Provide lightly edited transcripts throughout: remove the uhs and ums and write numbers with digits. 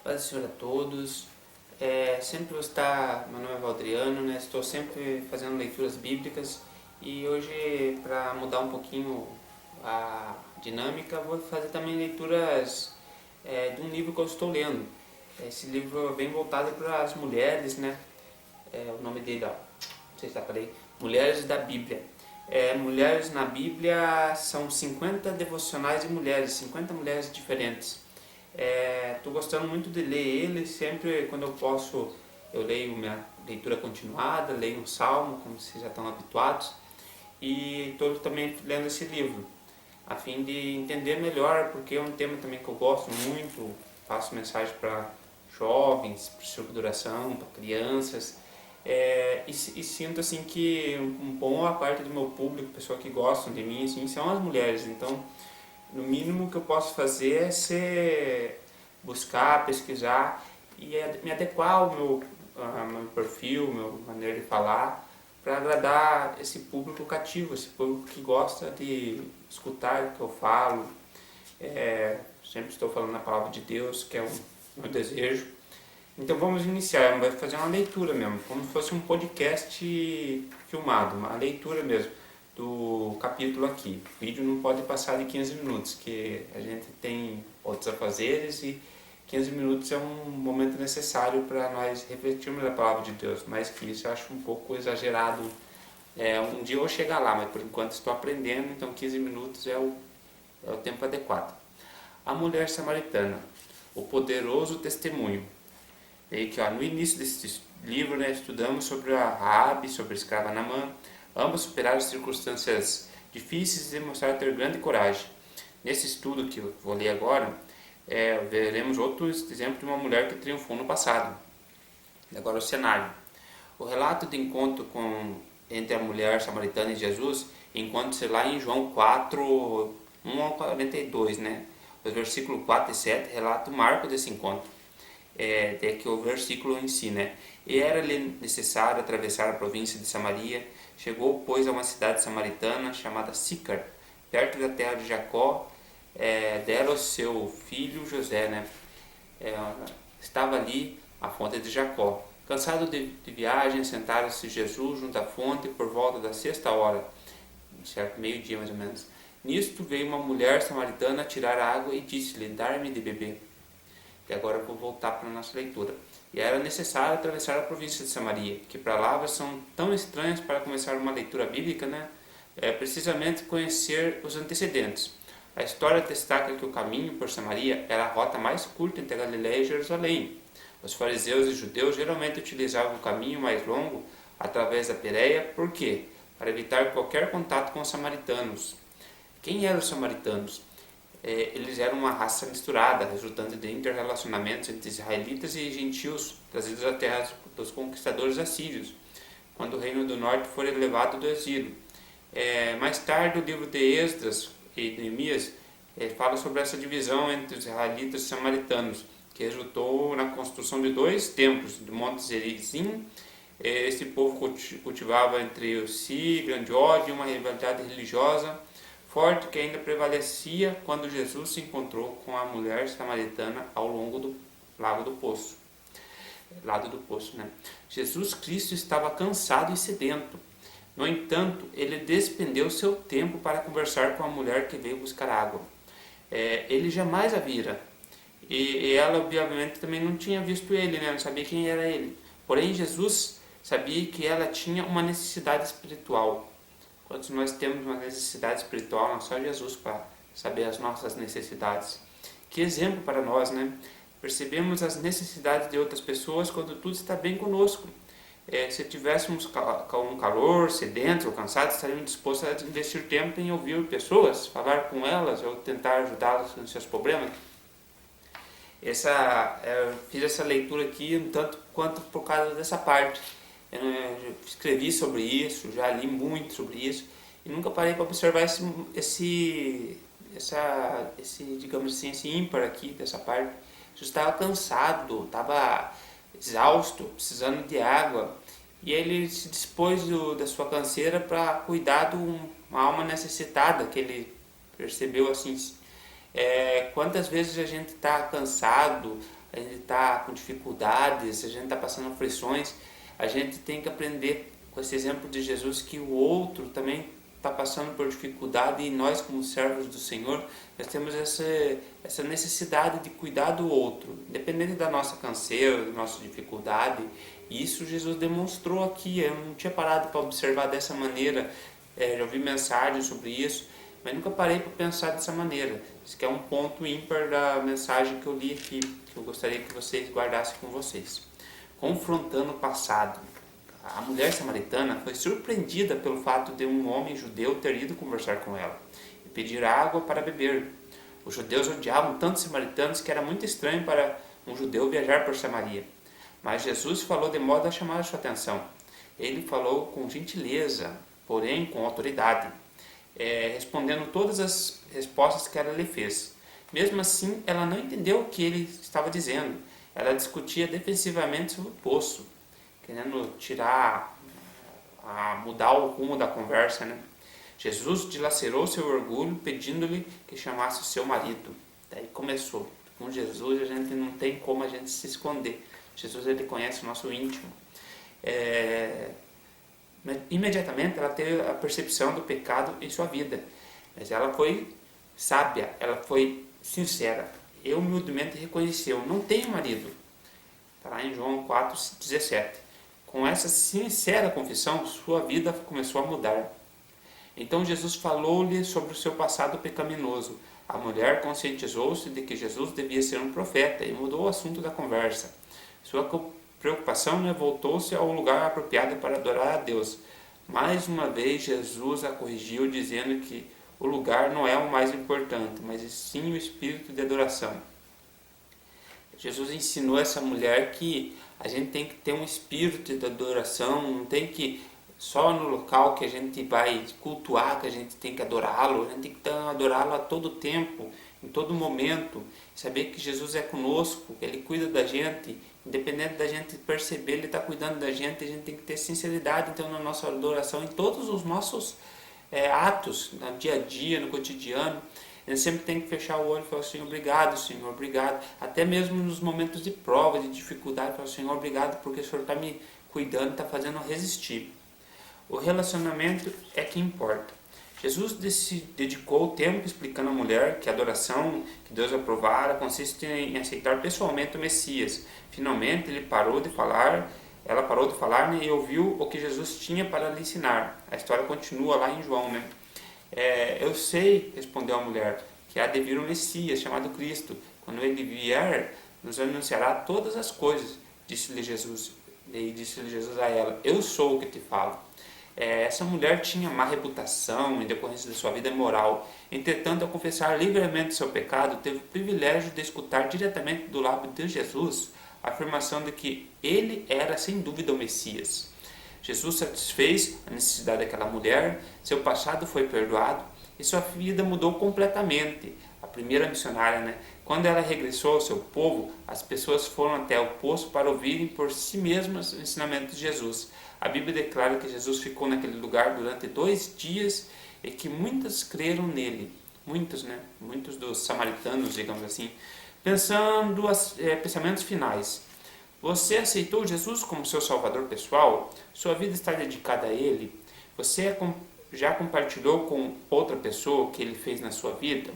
Paz do Senhor a todos. Sempre vou estar, meu nome é Valdriano, né? Estou sempre fazendo leituras bíblicas e hoje, para mudar um pouquinho a dinâmica, vou fazer também leituras de um livro que eu estou lendo. Esse livro é bem voltado para as mulheres, né? O nome dele, ó, não sei se falei, Mulheres da Bíblia. Mulheres na Bíblia são 50 devocionais de mulheres, 50 mulheres diferentes. Estou gostando muito de ler ele, sempre quando eu posso eu leio minha leitura continuada, leio um salmo, como vocês já estão habituados, e estou também lendo esse livro, a fim de entender melhor, porque é um tema também que eu gosto muito, faço mensagem para jovens, para círculo de oração, para crianças, e sinto assim que boa parte do meu público, pessoas que gostam de mim, assim, são as mulheres, então no mínimo que eu posso fazer é buscar, pesquisar e me adequar ao meu perfil, meu maneira de falar, para agradar esse público cativo, esse público que gosta de escutar o que eu falo. Sempre estou falando a palavra de Deus, que é o meu desejo. Então vamos iniciar, vai fazer uma leitura mesmo, como se fosse um podcast filmado, uma leitura mesmo do capítulo aqui. O vídeo não pode passar de 15 minutos, que a gente tem outros afazeres e 15 minutos é um momento necessário para nós refletirmos a palavra de Deus. Mais que isso eu acho um pouco exagerado. Um dia eu vou chegar lá, mas por enquanto estou aprendendo, então 15 minutos é o tempo adequado. A mulher samaritana, o poderoso testemunho. E que, no início desse livro, né, estudamos sobre a Raabe, sobre a escrava Naamã. Ambas superaram circunstâncias difíceis e demonstraram ter grande coragem. Nesse estudo que eu vou ler agora, veremos outro exemplo de uma mulher que triunfou no passado. Agora o cenário. O relato de encontro entre a mulher samaritana e Jesus encontra-se lá em João 4, 1 ao 42, né? Os versículos 4 e 7 relatam o marco desse encontro. Que o versículo em si, né? E era-lhe necessário atravessar a província de Samaria. Chegou, pois, a uma cidade samaritana chamada Sicar, perto da terra de Jacó, dera o seu filho José, né? Estava ali a fonte de Jacó. Cansado de viagem, sentaram-se Jesus junto à fonte por volta da 6ª, certo? Meio-dia mais ou menos. Nisto veio uma mulher samaritana tirar água e disse-lhe: dar-me de beber. E agora eu vou voltar para a nossa leitura. E era necessário atravessar a província de Samaria, que palavras são tão estranhas para começar uma leitura bíblica, né? Precisamente conhecer os antecedentes. A história destaca que o caminho por Samaria era a rota mais curta entre a Galiléia e Jerusalém. Os fariseus e judeus geralmente utilizavam o caminho mais longo através da Pérea, por quê? Para evitar qualquer contato com os samaritanos. Quem eram os samaritanos? Eles eram uma raça misturada, resultante de interrelacionamentos entre israelitas e gentios trazidos à terra dos conquistadores assírios, quando o reino do norte foi levado do exílio. Mais tarde, o livro de Esdras e Neemias fala sobre essa divisão entre os israelitas e samaritanos, que resultou na construção de 2 templos, do Monte Gerizim. Esse povo cultivava entre si grande ódio e uma rivalidade religiosa forte que ainda prevalecia quando Jesus se encontrou com a mulher samaritana ao longo do lado do poço, né? Jesus Cristo estava cansado e sedento. No entanto, ele despendeu seu tempo para conversar com a mulher que veio buscar água. Ele jamais a vira. E ela, obviamente, também não tinha visto ele, né? Não sabia quem era ele. Porém, Jesus sabia que ela tinha uma necessidade espiritual. Quando nós temos uma necessidade espiritual, não é só Jesus para saber as nossas necessidades. Que exemplo para nós, né? Percebemos as necessidades de outras pessoas quando tudo está bem conosco. Se tivéssemos com calor, sedentos ou cansados, estaríamos dispostos a investir tempo em ouvir pessoas, falar com elas ou tentar ajudá-las nos seus problemas. Fiz essa leitura aqui um tanto quanto por causa dessa parte. Eu escrevi sobre isso, já li muito sobre isso e nunca parei para observar esse digamos assim, esse ímpar aqui dessa parte. Eu estava cansado, estava exausto, precisando de água, e ele se dispôs da sua canseira para cuidar de uma alma necessitada que ele percebeu assim. Quantas vezes a gente está cansado, a gente está com dificuldades, a gente está passando aflições, a gente tem que aprender com esse exemplo de Jesus que o outro também está passando por dificuldade e nós, como servos do Senhor, nós temos essa necessidade de cuidar do outro, independente da nossa canseira, da nossa dificuldade. E isso Jesus demonstrou aqui. Eu não tinha parado para observar dessa maneira, já ouvi mensagens sobre isso, mas nunca parei para pensar dessa maneira. Isso que é um ponto ímpar da mensagem que eu li aqui, que eu gostaria que vocês guardassem com vocês. Confrontando o passado. A mulher samaritana foi surpreendida pelo fato de um homem judeu ter ido conversar com ela e pedir água para beber. Os judeus odiavam tanto os samaritanos que era muito estranho para um judeu viajar por Samaria. Mas Jesus falou de modo a chamar a sua atenção. Ele falou com gentileza, porém com autoridade, respondendo todas as respostas que ela lhe fez. Mesmo assim, ela não entendeu o que ele estava dizendo. Ela discutia defensivamente sobre o poço, querendo mudar o rumo da conversa, né? Jesus dilacerou seu orgulho, pedindo-lhe que chamasse o seu marido. Daí começou. Com Jesus a gente não tem como a gente se esconder. Jesus, ele conhece o nosso íntimo. Imediatamente ela teve a percepção do pecado em sua vida, mas ela foi sábia, ela foi sincera e humildemente reconheceu: não tenho marido. Está lá em João 4,17. Com essa sincera confissão, sua vida começou a mudar. Então Jesus falou-lhe sobre o seu passado pecaminoso. A mulher conscientizou-se de que Jesus devia ser um profeta e mudou o assunto da conversa. Sua preocupação, voltou-se ao lugar apropriado para adorar a Deus. Mais uma vez Jesus a corrigiu, dizendo que o lugar não é o mais importante, mas sim o espírito de adoração. Jesus ensinou essa mulher que a gente tem que ter um espírito de adoração, não tem que só no local que a gente vai cultuar, que a gente tem que adorá-lo, a gente tem que adorá-lo a todo tempo, em todo momento, saber que Jesus é conosco, que Ele cuida da gente, independente da gente perceber, Ele está cuidando da gente, a gente tem que ter sinceridade então na nossa adoração, em todos os nossos atos, no dia a dia, no cotidiano. A gente sempre tem que fechar o olho e falar: Senhor, obrigado, Senhor, obrigado. Até mesmo nos momentos de prova, de dificuldade, falar: Senhor, obrigado porque o Senhor está me cuidando, está fazendo resistir. O relacionamento é que importa. Jesus se dedicou tempo explicando à mulher que a adoração que Deus aprovara consiste em aceitar pessoalmente o Messias. Finalmente ela parou de falar, e ouviu o que Jesus tinha para lhe ensinar. A história continua lá em João, né? Eu sei, respondeu a mulher, que há de vir um Messias chamado Cristo. Quando ele vier, nos anunciará todas as coisas. Disse-lhe Jesus a ela: eu sou o que te falo. Essa mulher tinha má reputação em decorrência da sua vida moral. Entretanto, ao confessar livremente seu pecado, teve o privilégio de escutar diretamente do lábio de Jesus a afirmação de que ele era sem dúvida o Messias. Jesus satisfez a necessidade daquela mulher, seu passado foi perdoado e sua vida mudou completamente. A primeira missionária, quando ela regressou ao seu povo, as pessoas foram até o poço para ouvirem por si mesmas os ensinamentos de Jesus. A Bíblia declara que Jesus ficou naquele lugar durante 2 dias e que muitas creram nele. Muitos dos samaritanos, digamos assim. Pensamentos finais. Você aceitou Jesus como seu salvador pessoal? Sua vida está dedicada a Ele? Você já compartilhou com outra pessoa o que Ele fez na sua vida?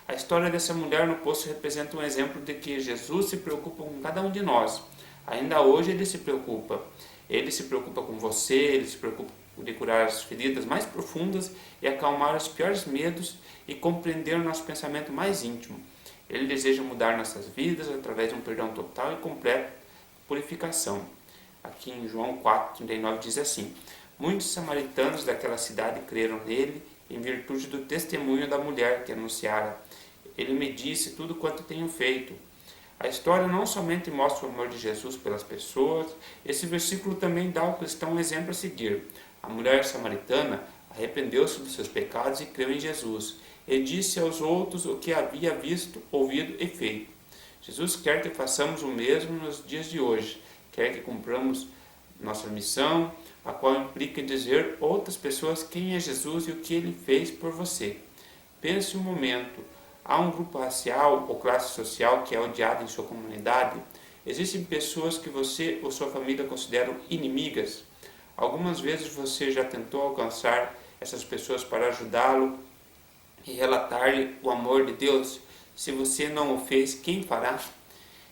A história dessa mulher no poço representa um exemplo de que Jesus se preocupa com cada um de nós. Ainda hoje Ele se preocupa. Ele se preocupa com você, Ele se preocupa de curar as feridas mais profundas e acalmar os piores medos e compreender o nosso pensamento mais íntimo. Ele deseja mudar nossas vidas através de um perdão total e completo, purificação. Aqui em João 4,39 diz assim: muitos samaritanos daquela cidade creram nele em virtude do testemunho da mulher que anunciara: ele me disse tudo quanto tenho feito. A história não somente mostra o amor de Jesus pelas pessoas, esse versículo também dá ao cristão um exemplo a seguir. A mulher samaritana arrependeu-se dos seus pecados e creu em Jesus, e disse aos outros o que havia visto, ouvido e feito. Jesus quer que façamos o mesmo nos dias de hoje, quer que cumpramos nossa missão, a qual implica dizer a outras pessoas quem é Jesus e o que Ele fez por você. Pense um momento, Há um grupo racial ou classe social que é odiado em sua comunidade? Existem pessoas que você ou sua família consideram inimigas? Algumas vezes você já tentou alcançar essas pessoas para ajudá-lo e relatar-lhe o amor de Deus? Se você não o fez, quem fará?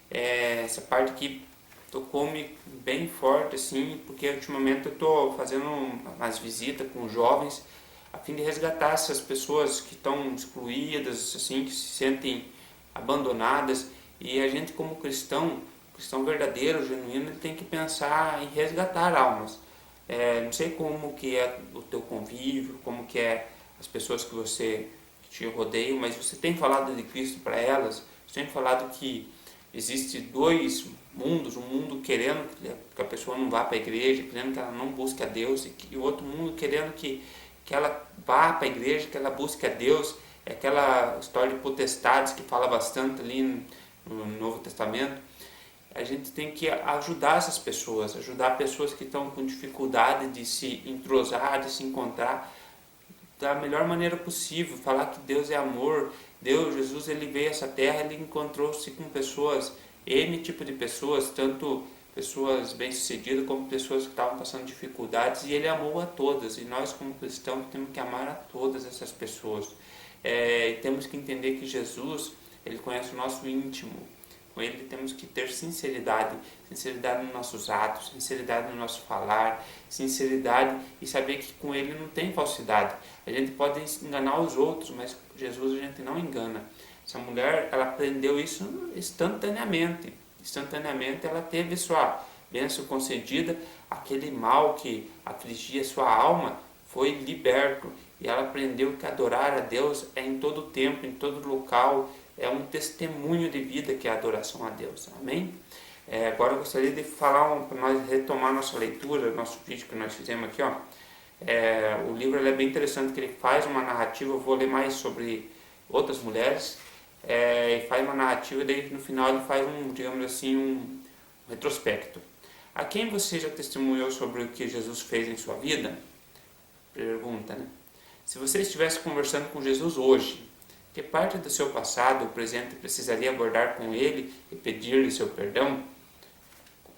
Essa parte aqui tocou-me bem forte, assim, porque ultimamente eu estou fazendo umas visitas com jovens a fim de resgatar essas pessoas que estão excluídas, assim, que se sentem abandonadas. E a gente, como cristão verdadeiro, genuíno, tem que pensar em resgatar almas. Não sei como que é o teu convívio, como que é as pessoas que te rodeiam, mas você tem falado de Cristo para elas, você tem falado que existe dois mundos, um mundo querendo que a pessoa não vá para a igreja, querendo que ela não busque a Deus, e o outro mundo querendo que ela vá para a igreja, que ela busque a Deus. É aquela história de potestades que fala bastante ali no Novo Testamento. A gente tem que ajudar essas pessoas, ajudar pessoas que estão com dificuldade de se entrosar, de se encontrar da melhor maneira possível, falar que Deus é amor. Deus, Jesus, ele veio a essa terra, ele encontrou-se com pessoas, N tipo de pessoas, tanto pessoas bem-sucedidas como pessoas que estavam passando dificuldades, e ele amou a todas, e nós como cristãos temos que amar a todas essas pessoas. E temos que entender que Jesus, ele conhece o nosso íntimo. Com ele temos que ter sinceridade nos nossos atos, sinceridade no nosso falar, sinceridade e saber que com ele não tem falsidade. A gente pode enganar os outros, mas Jesus a gente não engana. Essa mulher, ela aprendeu isso instantaneamente. Instantaneamente ela teve sua bênção concedida, aquele mal que afligia sua alma foi liberto. E ela aprendeu que adorar a Deus é em todo tempo, em todo local. É um testemunho de vida que é a adoração a Deus. Amém? Agora eu gostaria de falar, para nós retomar nossa leitura, nosso vídeo que nós fizemos aqui. O livro ele é bem interessante, que ele faz uma narrativa. Eu vou ler mais sobre outras mulheres. E faz uma narrativa, e daí no final ele faz digamos assim, um retrospecto. A quem você já testemunhou sobre o que Jesus fez em sua vida? Pergunta, né? Se você estivesse conversando com Jesus hoje, que parte do seu passado ou presente precisaria abordar com ele e pedir-lhe seu perdão?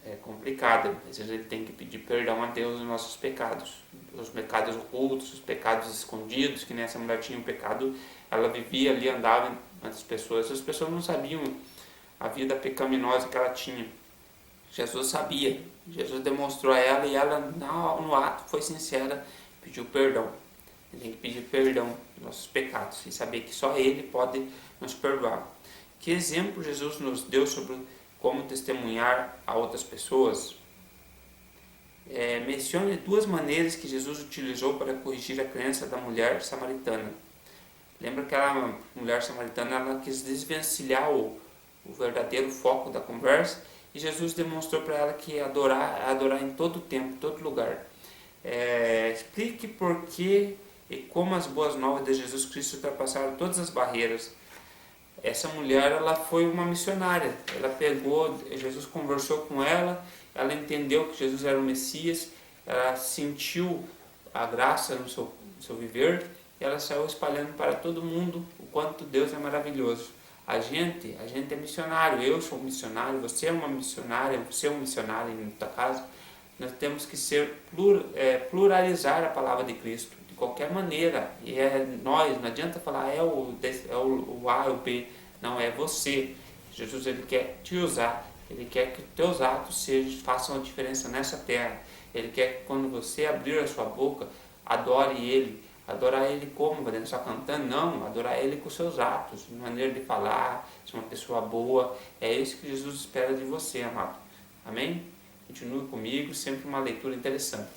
É complicado, às vezes ele tem que pedir perdão a Deus dos nossos pecados, os pecados ocultos, os pecados escondidos, que nessa mulher tinha um pecado, ela vivia ali, andava entre as pessoas não sabiam a vida pecaminosa que ela tinha. Jesus sabia, Jesus demonstrou a ela, e ela no ato foi sincera, pediu perdão. A gente tem que pedir perdão dos nossos pecados e saber que só Ele pode nos perdoar. Que exemplo Jesus nos deu sobre como testemunhar a outras pessoas? Mencione 2 maneiras que Jesus utilizou para corrigir a crença da mulher samaritana. Lembra que aquela mulher samaritana, ela quis desvencilhar o verdadeiro foco da conversa, e Jesus demonstrou para ela que adorar em todo tempo, em todo lugar. Explique por que e como as boas novas de Jesus Cristo ultrapassaram todas as barreiras. Essa mulher, ela foi uma missionária. Ela pegou, Jesus conversou com ela, ela entendeu que Jesus era o Messias, ela sentiu a graça no seu viver, e ela saiu espalhando para todo mundo o quanto Deus é maravilhoso. A gente é missionário. Eu sou um missionário, você é uma missionária, você é um missionário em tua casa. Nós temos que pluralizar a palavra de Cristo de qualquer maneira. E nós, não adianta falar o A ou o B, não, é você. Jesus, ele quer te usar, ele quer que teus atos façam a diferença nessa terra. Ele quer que quando você abrir a sua boca, adore ele. Adorar ele como? Só cantando? Não, adorar ele com seus atos, de maneira de falar, ser uma pessoa boa. É isso que Jesus espera de você, amado. Amém? Continue comigo, sempre uma leitura interessante.